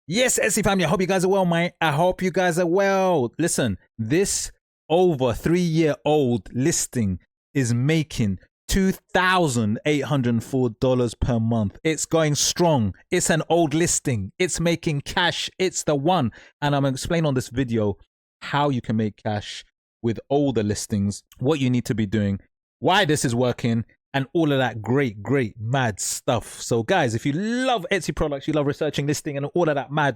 Yes, Etsy family, I hope you guys are well, mate. I hope you guys are well. Listen, this over 3-year-old listing is making $2,804 per month. It's going strong. It's an old listing. It's making cash. It's the one. And I'm going to explain on this video how you can make cash with older listings, what you need to be doing, why this is working, and all of that great, mad stuff. So guys, if you love Etsy products, you love researching, listing, and all of that mad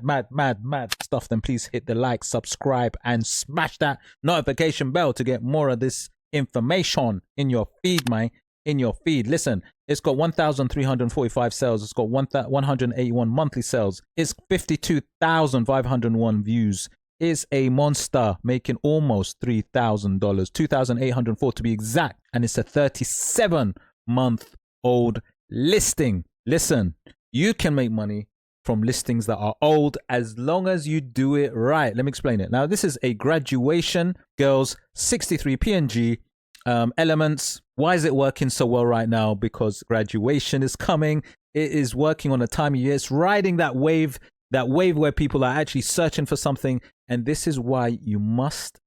stuff, then please hit the like, subscribe, and smash that notification bell to get more of this information in your feed, man. In your feed. Listen, it's got 1,345 sales. It's got 181 monthly sales. It's 52,501 views. Is a monster, making almost $3,000, 2,804 to be exact, and it's a 37-month-old listing. Listen, you can make money from listings that are old as long as you do it right. Let me explain it. Now, this is a graduation girls 63 PNG elements. Why is it working so well right now? Because graduation is coming. It is working on a time of year. It's riding that wave where people are actually searching for something. And this is why you must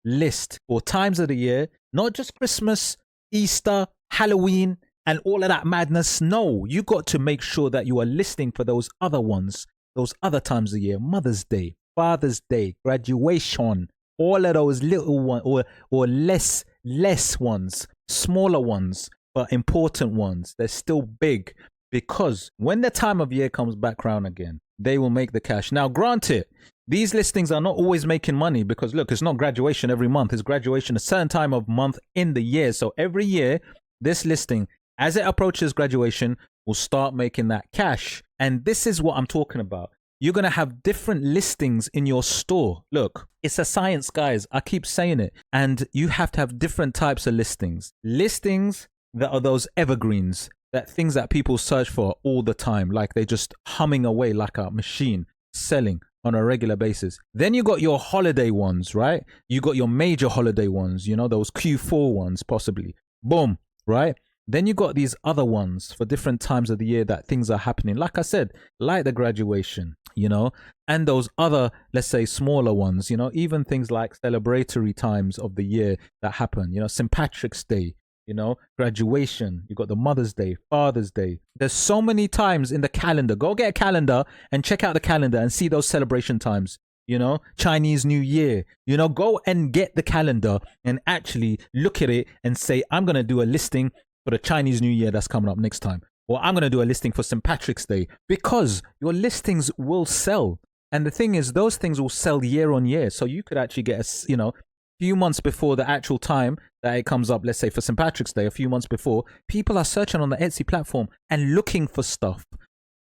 list for times of the year, not just Christmas, Easter, Halloween, and all of that madness. No, you got to make sure that you are listing for those other ones, those other times of the year, Mother's Day, Father's Day, graduation, all of those little ones or less ones, smaller ones, but important ones. They're still big. Because when the time of year comes back round again, they will make the cash. Now, granted, these listings are not always making money because, look, it's not graduation every month. It's graduation a certain time of month in the year. So every year, this listing, as it approaches graduation, will start making that cash. And this is what I'm talking about. You're going to have different listings in your store. Look, it's a science, guys. I keep saying it. And you have to have different types of listings. Listings that are those evergreens. That things that people search for all the time, like they're just humming away like a machine, selling on a regular basis. Then you got your holiday ones, right? You got your major holiday ones, you know, those Q4 ones, possibly. Boom, right? Then you got these other ones for different times of the year that things are happening. Like I said, like the graduation, you know, and those other, let's say, smaller ones, you know, even things like celebratory times of the year that happen, you know, St. Patrick's Day. You know, graduation, you got the Mother's Day, Father's Day. There's so many times in the calendar. Go get a calendar and check out the calendar and see those celebration times. You know, Chinese New Year. You know, go and get the calendar and actually look at it and say, I'm going to do a listing for the Chinese New Year that's coming up next time. Or I'm going to do a listing for St. Patrick's Day, because your listings will sell. And the thing is, those things will sell year on year. So you could actually get a, you know, few months before the actual time that it comes up, let's say for St. Patrick's Day, a few months before, people are searching on the Etsy platform and looking for stuff.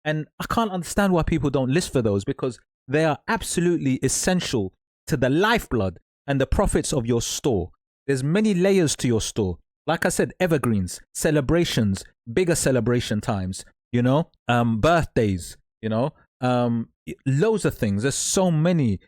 And I can't understand why people don't list for those, because they are absolutely essential to the lifeblood and the profits of your store. There's many layers to your store. Like I said, evergreens, celebrations, bigger celebration times, you know, birthdays, you know, loads of things. There's so many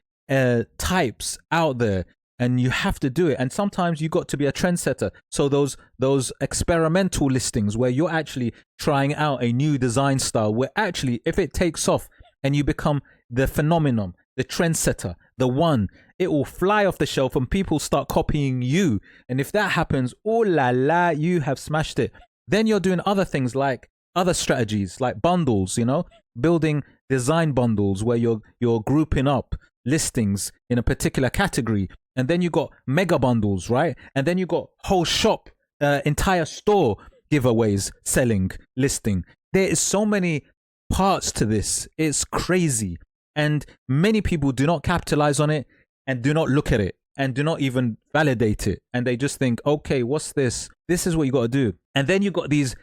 types out there. And you have to do it. And sometimes you got to be a trendsetter. So those experimental listings where you're actually trying out a new design style, where actually if it takes off and you become the phenomenon, the trendsetter, the one, it will fly off the shelf and people start copying you. And if that happens, oh la la, you have smashed it. Then you're doing other things like other strategies like bundles, you know, building design bundles where you're grouping up listings in a particular category. And then you got mega bundles, right? And then you got whole shop, entire store giveaways, selling, listing. There is so many parts to this. It's crazy. And many people do not capitalize on it and do not look at it and do not even validate it. And they just think, okay, what's this? This is what you got to do. And then you got these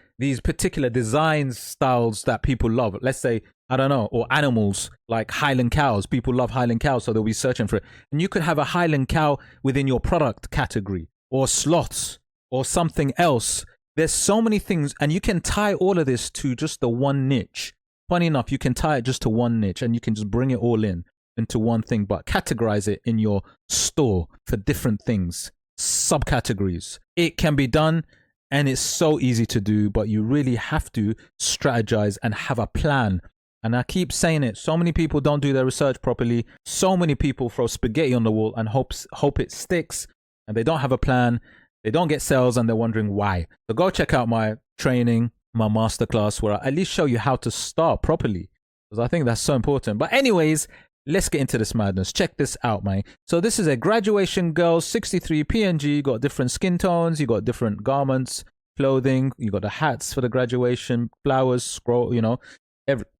particular design styles that people love. Let's say, I don't know, or animals like Highland cows. People love Highland cows, so they'll be searching for it. And you could have a Highland cow within your product category, or sloths, or something else. There's so many things, and you can tie all of this to just the one niche. Funny enough, you can tie it just to one niche, and you can just bring it all into one thing, but categorize it in your store for different things, subcategories. It can be done. And it's so easy to do, but you really have to strategize and have a plan. And I keep saying it, so many people don't do their research properly. So many people throw spaghetti on the wall and hope it sticks, and they don't have a plan. They don't get sales, and they're wondering why. So go check out my training, my masterclass, where I at least show you how to start properly, because I think that's so important. But anyways, let's get into this madness. Check this out, man. So this is a graduation girl, 63 PNG. You got different skin tones. You got different garments, clothing. You got the hats for the graduation, flowers, scroll, you know,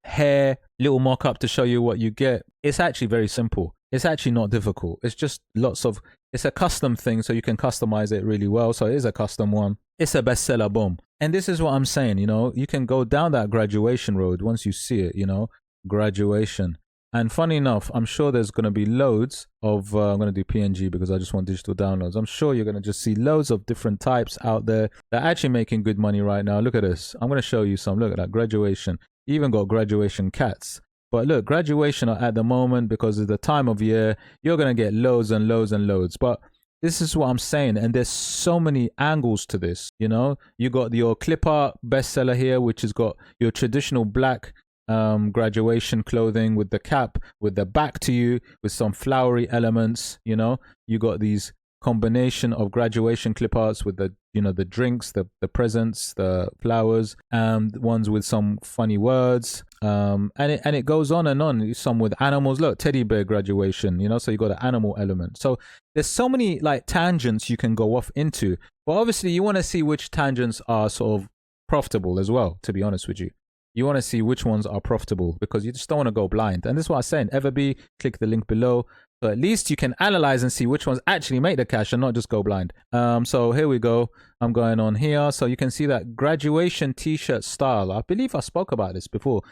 hair, little mock-up to show you what you get. It's actually very simple. It's actually not difficult. It's just it's a custom thing, so you can customize it really well. So it is a custom one. It's a bestseller, boom. And this is what I'm saying, you know, you can go down that graduation road once you see it, you know, graduation. And funny enough, I'm sure there's going to be loads of, I'm going to do PNG because I just want digital downloads. I'm sure you're going to just see loads of different types out there that are actually making good money right now. Look at this. I'm going to show you some. Look at that, graduation. You even got graduation cats. But look, graduation at the moment, because of the time of year, you're going to get loads and loads and loads. But this is what I'm saying. And there's so many angles to this, you know. You got your clip art bestseller here, which has got your traditional black graduation clothing with the cap, with the back to you, with some flowery elements, you know. You got these combination of graduation clip arts with the, you know, the drinks, the presents, the flowers, ones with some funny words, and it goes on and on. Some with animals. Look, teddy bear graduation, you know, so you got an animal element. So there's so many like tangents you can go off into, but obviously you want to see which tangents are sort of profitable as well, to be honest with you. You want to see which ones are profitable, because you just don't want to go blind. And this is what I'm saying. EVERBEE, click the link below. So at least you can analyze and see which ones actually make the cash and not just go blind. So here we go. I'm going on here. So you can see that graduation t-shirt style. I believe I spoke about this before.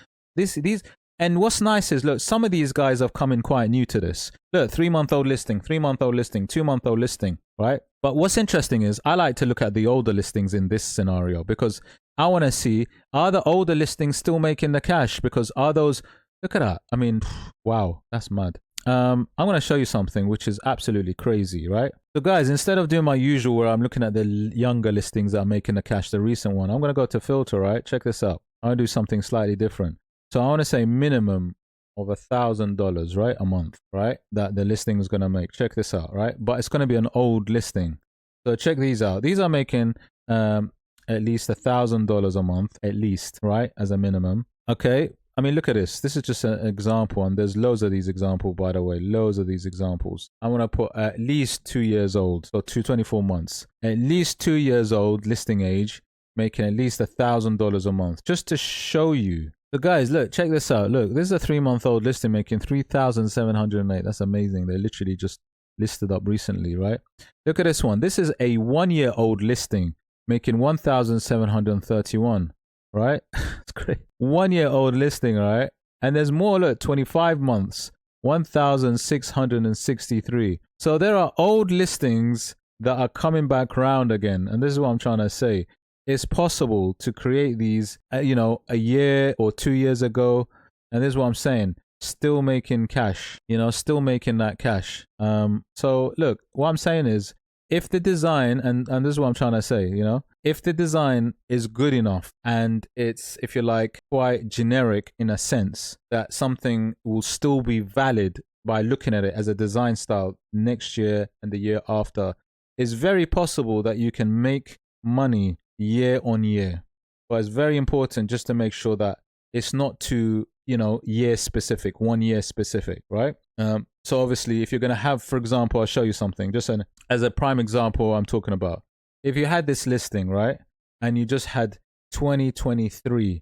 And what's nice is, look, some of these guys have come in quite new to this. Look, 3-month-old listing, 3-month-old listing, 2-month-old listing, right? But what's interesting is I like to look at the older listings in this scenario, because I want to see, are the older listings still making the cash? Because are those, look at that. I mean, wow, that's mad. I'm going to show you something which is absolutely crazy, right? So guys, instead of doing my usual where I'm looking at the younger listings that are making the cash, the recent one, I'm going to go to filter, right? Check this out. I'm going to do something slightly different. So I want to say minimum of $1,000, right? A month, right? That the listing is going to make. Check this out, right? But it's going to be an old listing. So check these out. These are making at least $1,000 a month, at least, right? As a minimum. Okay. I mean, look at this. This is just an example, and there's loads of these examples, by the way, loads of these examples. I want to put at least 2 years old, so 24 months. At least 2 years old, listing age, making at least $1,000 a month, just to show you. So guys, look, check this out. Look, this is a 3-month-old listing making 3,708. That's amazing. They literally just listed up recently, right? Look at this one. This is a 1-year-old listing making 1,731. Right? It's great. 1-year-old listing, right? And there's more, look, 25 months, 1,663. So there are old listings that are coming back round again. And this is what I'm trying to say. It's possible to create these, you know, a year or 2 years ago. And this is what I'm saying. Still making cash, you know, still making that cash. So look, what I'm saying is, if the design, and this is what I'm trying to say, you know, if the design is good enough and it's, if you like, quite generic in a sense, that something will still be valid by looking at it as a design style next year and the year after, it's very possible that you can make money year on year. But it's very important just to make sure that it's not too, you know, year specific, 1 year specific, right? So obviously, if you're going to have, for example, I'll show you something, just as a prime example I'm talking about. If you had this listing, right, and you just had 2023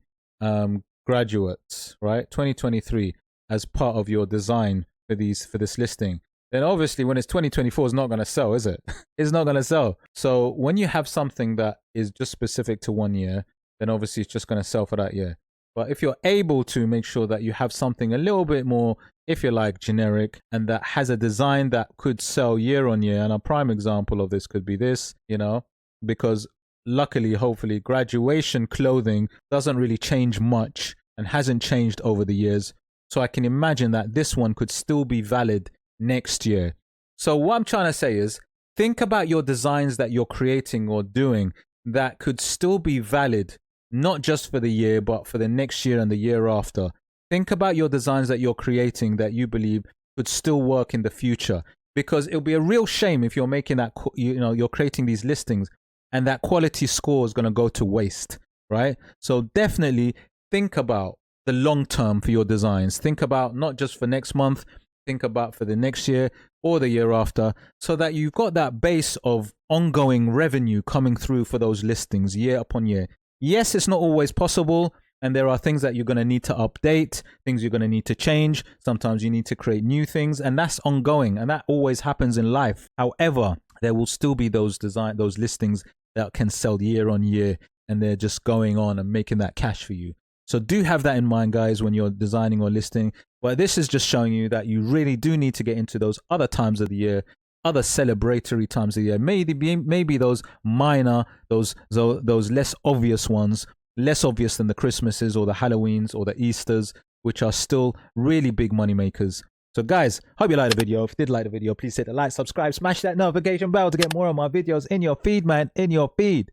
graduates, right, 2023 as part of your design for this listing, then obviously when it's 2024, it's not going to sell, is it? It's not going to sell. So when you have something that is just specific to 1 year, then obviously it's just going to sell for that year. But if you're able to make sure that you have something a little bit more, if you like, generic, and that has a design that could sell year on year, and a prime example of this could be this, you know, because luckily, hopefully, graduation clothing doesn't really change much and hasn't changed over the years. So I can imagine that this one could still be valid next year. So what I'm trying to say is, think about your designs that you're creating or doing. that could still be valid, not just for the year, but for the next year and the year after. Think about your designs that you're creating that you believe could still work in the future, because it'll be a real shame if you're making that, you're creating these listings and that quality score is going to go to waste, right? So definitely think about the long term for your designs. Think about not just for next month, think about for the next year or the year after, so that you've got that base of ongoing revenue coming through for those listings year upon year. Yes, it's not always possible, and there are things that you're going to need to update, things you're going to need to change. Sometimes you need to create new things, and that's ongoing, and that always happens in life. However, there will still be those listings that can sell year on year, and they're just going on and making that cash for you. So do have that in mind, guys, when you're designing or listing. But this is just showing you that you really do need to get into those other times of the year, other celebratory times of the year. Maybe those minor, those less obvious ones, less obvious than the Christmases or the Halloweens or the Easters, which are still really big money makers. So guys, hope you liked the video. If you did like the video, please hit the like, subscribe, smash that notification bell to get more of my videos in your feed, man, in your feed.